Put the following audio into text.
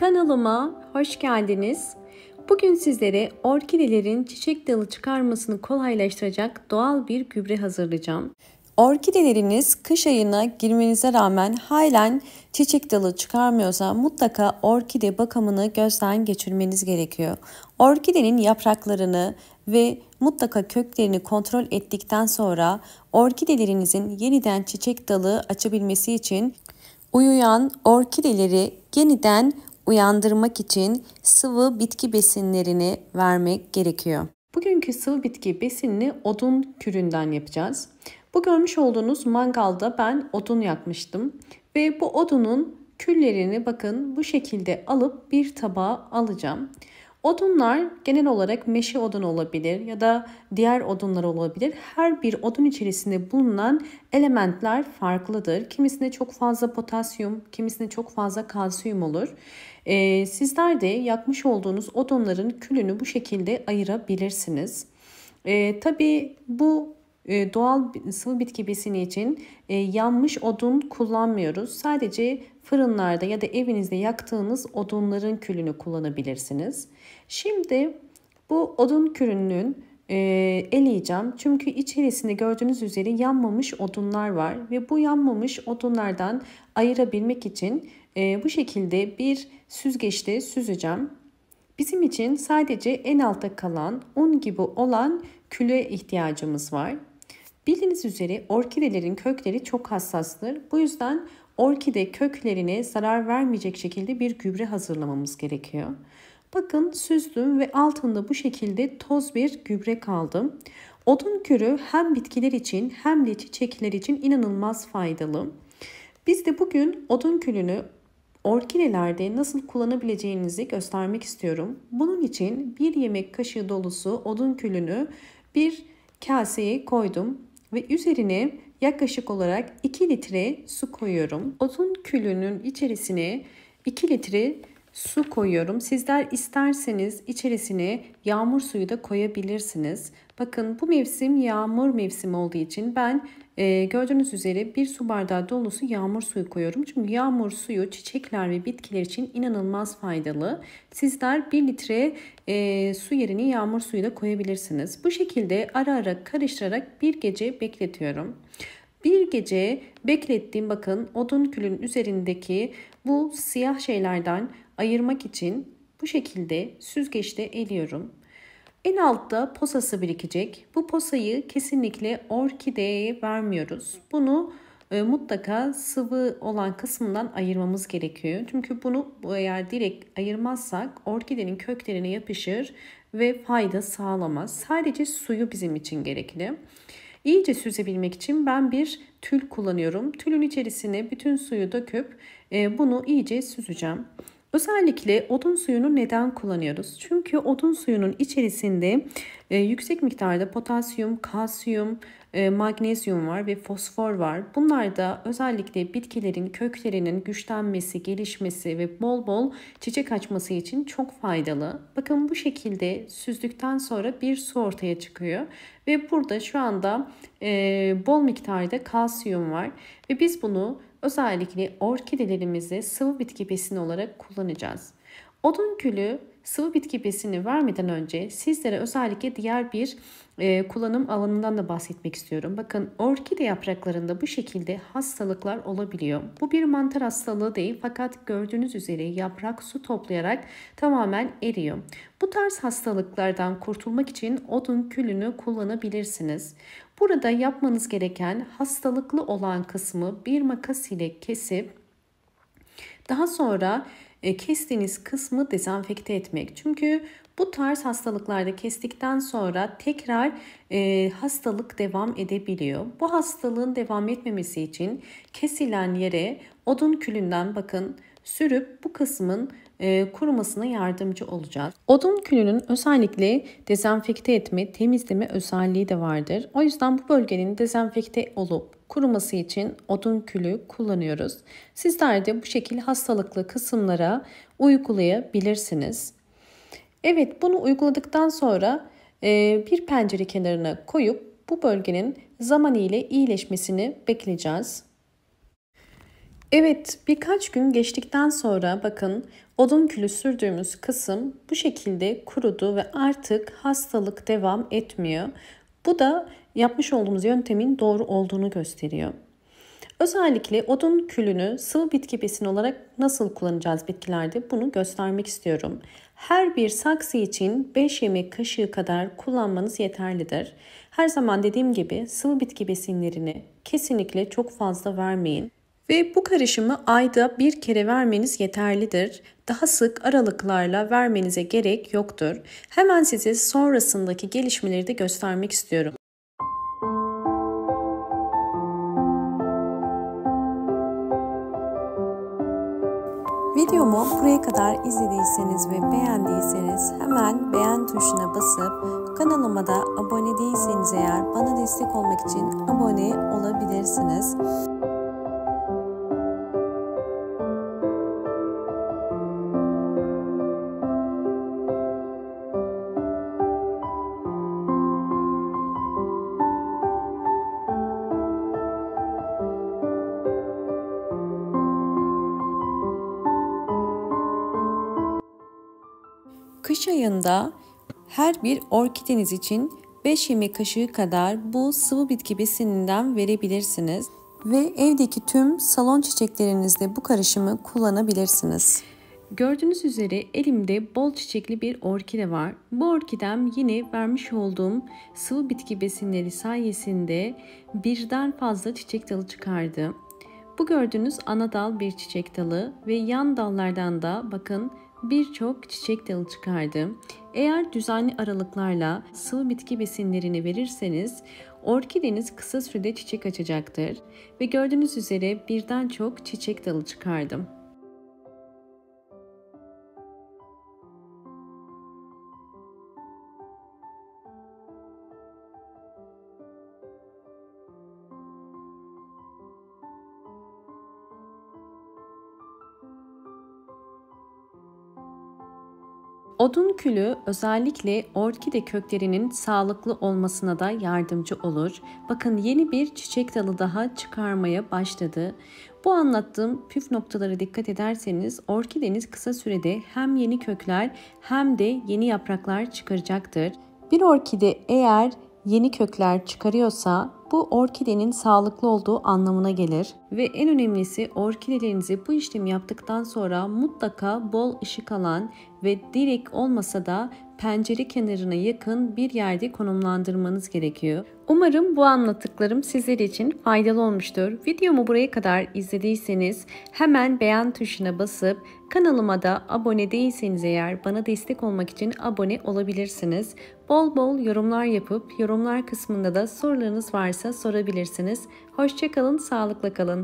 Kanalıma hoş geldiniz. Bugün sizlere orkidelerin çiçek dalı çıkarmasını kolaylaştıracak doğal bir gübre hazırlayacağım. Orkideleriniz kış ayına girmenize rağmen halen çiçek dalı çıkarmıyorsa mutlaka orkide bakımını gözden geçirmeniz gerekiyor. Orkidenin yapraklarını ve mutlaka köklerini kontrol ettikten sonra orkidelerinizin yeniden çiçek dalı açabilmesi için uyuyan orkideleri yeniden uyandırmak için sıvı bitki besinlerini vermek gerekiyor. Bugünkü sıvı bitki besinini odun küründen yapacağız. Bu görmüş olduğunuz mangalda ben odun yakmıştım ve bu odunun küllerini bakın bu şekilde alıp bir tabağa alacağım. Odunlar genel olarak meşe odun olabilir ya da diğer odunlar olabilir. Her bir odun içerisinde bulunan elementler farklıdır. Kimisinde çok fazla potasyum, kimisinde çok fazla kalsiyum olur. Sizler de yakmış olduğunuz odunların külünü bu şekilde ayırabilirsiniz. Tabii bu doğal sıvı bitki besini için yanmış odun kullanmıyoruz. Sadece fırınlarda ya da evinizde yaktığınız odunların külünü kullanabilirsiniz. Şimdi bu odun külünün eleyeceğim. Çünkü içerisinde gördüğünüz üzere yanmamış odunlar var ve bu yanmamış odunlardan ayırabilmek için bu şekilde bir süzgeçte süzeceğim. Bizim için sadece en altta kalan un gibi olan küle ihtiyacımız var. Bildiğiniz üzere orkidelerin kökleri çok hassastır. Bu yüzden orkide köklerine zarar vermeyecek şekilde bir gübre hazırlamamız gerekiyor. Bakın süzdüm ve altında bu şekilde toz bir gübre kaldı. Odun kürü hem bitkiler için hem de çiçekler için inanılmaz faydalı. Biz de bugün odun külünü orkidelerde nasıl kullanabileceğinizi göstermek istiyorum. Bunun için bir yemek kaşığı dolusu odun külünü bir kaseye koydum ve üzerine yaklaşık olarak 2 litre su koyuyorum. Odun külünün içerisine 2 litre su koyuyorum. Sizler isterseniz içerisine yağmur suyu da koyabilirsiniz. Bakın bu mevsim yağmur mevsimi olduğu için ben gördüğünüz üzere bir su bardağı dolusu yağmur suyu koyuyorum. Çünkü yağmur suyu çiçekler ve bitkiler için inanılmaz faydalı. Sizler 1 litre su yerine yağmur suyu da koyabilirsiniz. Bu şekilde ara ara karıştırarak bir gece bekletiyorum. Bir gece beklettiğim bakın odun külün üzerindeki bu siyah şeylerden ayırmak için bu şekilde süzgeçte eliyorum. En altta posası birikecek. Bu posayı kesinlikle orkideye vermiyoruz. Bunu mutlaka sıvı olan kısmından ayırmamız gerekiyor. Çünkü bunu eğer direkt ayırmazsak orkidenin köklerine yapışır ve fayda sağlamaz. Sadece suyu bizim için gerekli. İyice süzebilmek için ben bir tül kullanıyorum. Tülün içerisine bütün suyu döküp bunu iyice süzeceğim. Özellikle odun suyunu neden kullanıyoruz? Çünkü odun suyunun içerisinde yüksek miktarda potasyum, kalsiyum, magnezyum var ve fosfor var. Bunlar da özellikle bitkilerin köklerinin güçlenmesi, gelişmesi ve bol bol çiçek açması için çok faydalı. Bakın bu şekilde süzdükten sonra bir su ortaya çıkıyor. Ve burada şu anda bol miktarda kalsiyum var. Ve biz bunu özellikle orkidelerimize sıvı bitki besini olarak kullanacağız. Odun külü sıvı bitki besini vermeden önce sizlere özellikle diğer bir kullanım alanından da bahsetmek istiyorum. Bakın orkide yapraklarında bu şekilde hastalıklar olabiliyor. Bu bir mantar hastalığı değil fakat gördüğünüz üzere yaprak su toplayarak tamamen eriyor. Bu tarz hastalıklardan kurtulmak için odun külünü kullanabilirsiniz. Burada yapmanız gereken hastalıklı olan kısmı bir makas ile kesip daha sonra kestiğiniz kısmı dezenfekte etmek. Çünkü bu tarz hastalıklarda kestikten sonra tekrar hastalık devam edebiliyor. Bu hastalığın devam etmemesi için kesilen yere odun külünden bakın sürüp bu kısmın kurumasına yardımcı olacağız. Odun külünün özellikle dezenfekte etme, temizleme özelliği de vardır. O yüzden bu bölgenin dezenfekte olup kuruması için odun külü kullanıyoruz. Sizler de bu şekilde hastalıklı kısımlara uygulayabilirsiniz. Evet, bunu uyguladıktan sonra bir pencere kenarına koyup bu bölgenin zaman ile iyileşmesini bekleyeceğiz. Evet, birkaç gün geçtikten sonra bakın odun külü sürdüğümüz kısım bu şekilde kurudu ve artık hastalık devam etmiyor. Bu da yapmış olduğumuz yöntemin doğru olduğunu gösteriyor. Özellikle odun külünü sıvı bitki besini olarak nasıl kullanacağız bitkilerde bunu göstermek istiyorum. Her bir saksı için 5 yemek kaşığı kadar kullanmanız yeterlidir. Her zaman dediğim gibi sıvı bitki besinlerini kesinlikle çok fazla vermeyin. Ve bu karışımı ayda bir kere vermeniz yeterlidir. Daha sık aralıklarla vermenize gerek yoktur. Hemen size sonrasındaki gelişmeleri de göstermek istiyorum. Videomu buraya kadar izlediyseniz ve beğendiyseniz hemen beğen tuşuna basıp kanalıma da abone değilseniz eğer bana destek olmak için abone olabilirsiniz. Kış ayında her bir orkideniz için 5 yemek kaşığı kadar bu sıvı bitki besininden verebilirsiniz. Ve evdeki tüm salon çiçeklerinizde bu karışımı kullanabilirsiniz. Gördüğünüz üzere elimde bol çiçekli bir orkide var. Bu orkidem yine vermiş olduğum sıvı bitki besinleri sayesinde birden fazla çiçek dalı çıkardı. Bu gördüğünüz ana dal bir çiçek dalı ve yan dallardan da bakın birçok çiçek dalı çıkardı. Eğer düzenli aralıklarla sıvı bitki besinlerini verirseniz orkideniz kısa sürede çiçek açacaktır. Ve gördüğünüz üzere birden çok çiçek dalı çıkardım. Odun külü özellikle orkide köklerinin sağlıklı olmasına da yardımcı olur. Bakın yeni bir çiçek dalı daha çıkarmaya başladı. Bu anlattığım püf noktalara dikkat ederseniz orkideniz kısa sürede hem yeni kökler hem de yeni yapraklar çıkaracaktır. Bir orkide eğer yeni kökler çıkarıyorsa bu orkidenin sağlıklı olduğu anlamına gelir. Ve en önemlisi orkidelerinizi bu işlemi yaptıktan sonra mutlaka bol ışık alan ve direkt olmasa da pencere kenarına yakın bir yerde konumlandırmanız gerekiyor. Umarım bu anlattıklarım sizler için faydalı olmuştur. Videomu buraya kadar izlediyseniz hemen beğen tuşuna basıp kanalıma da abone değilseniz eğer bana destek olmak için abone olabilirsiniz. Bol bol yorumlar yapıp yorumlar kısmında da sorularınız varsa sorabilirsiniz. Hoşça kalın, sağlıkla kalın.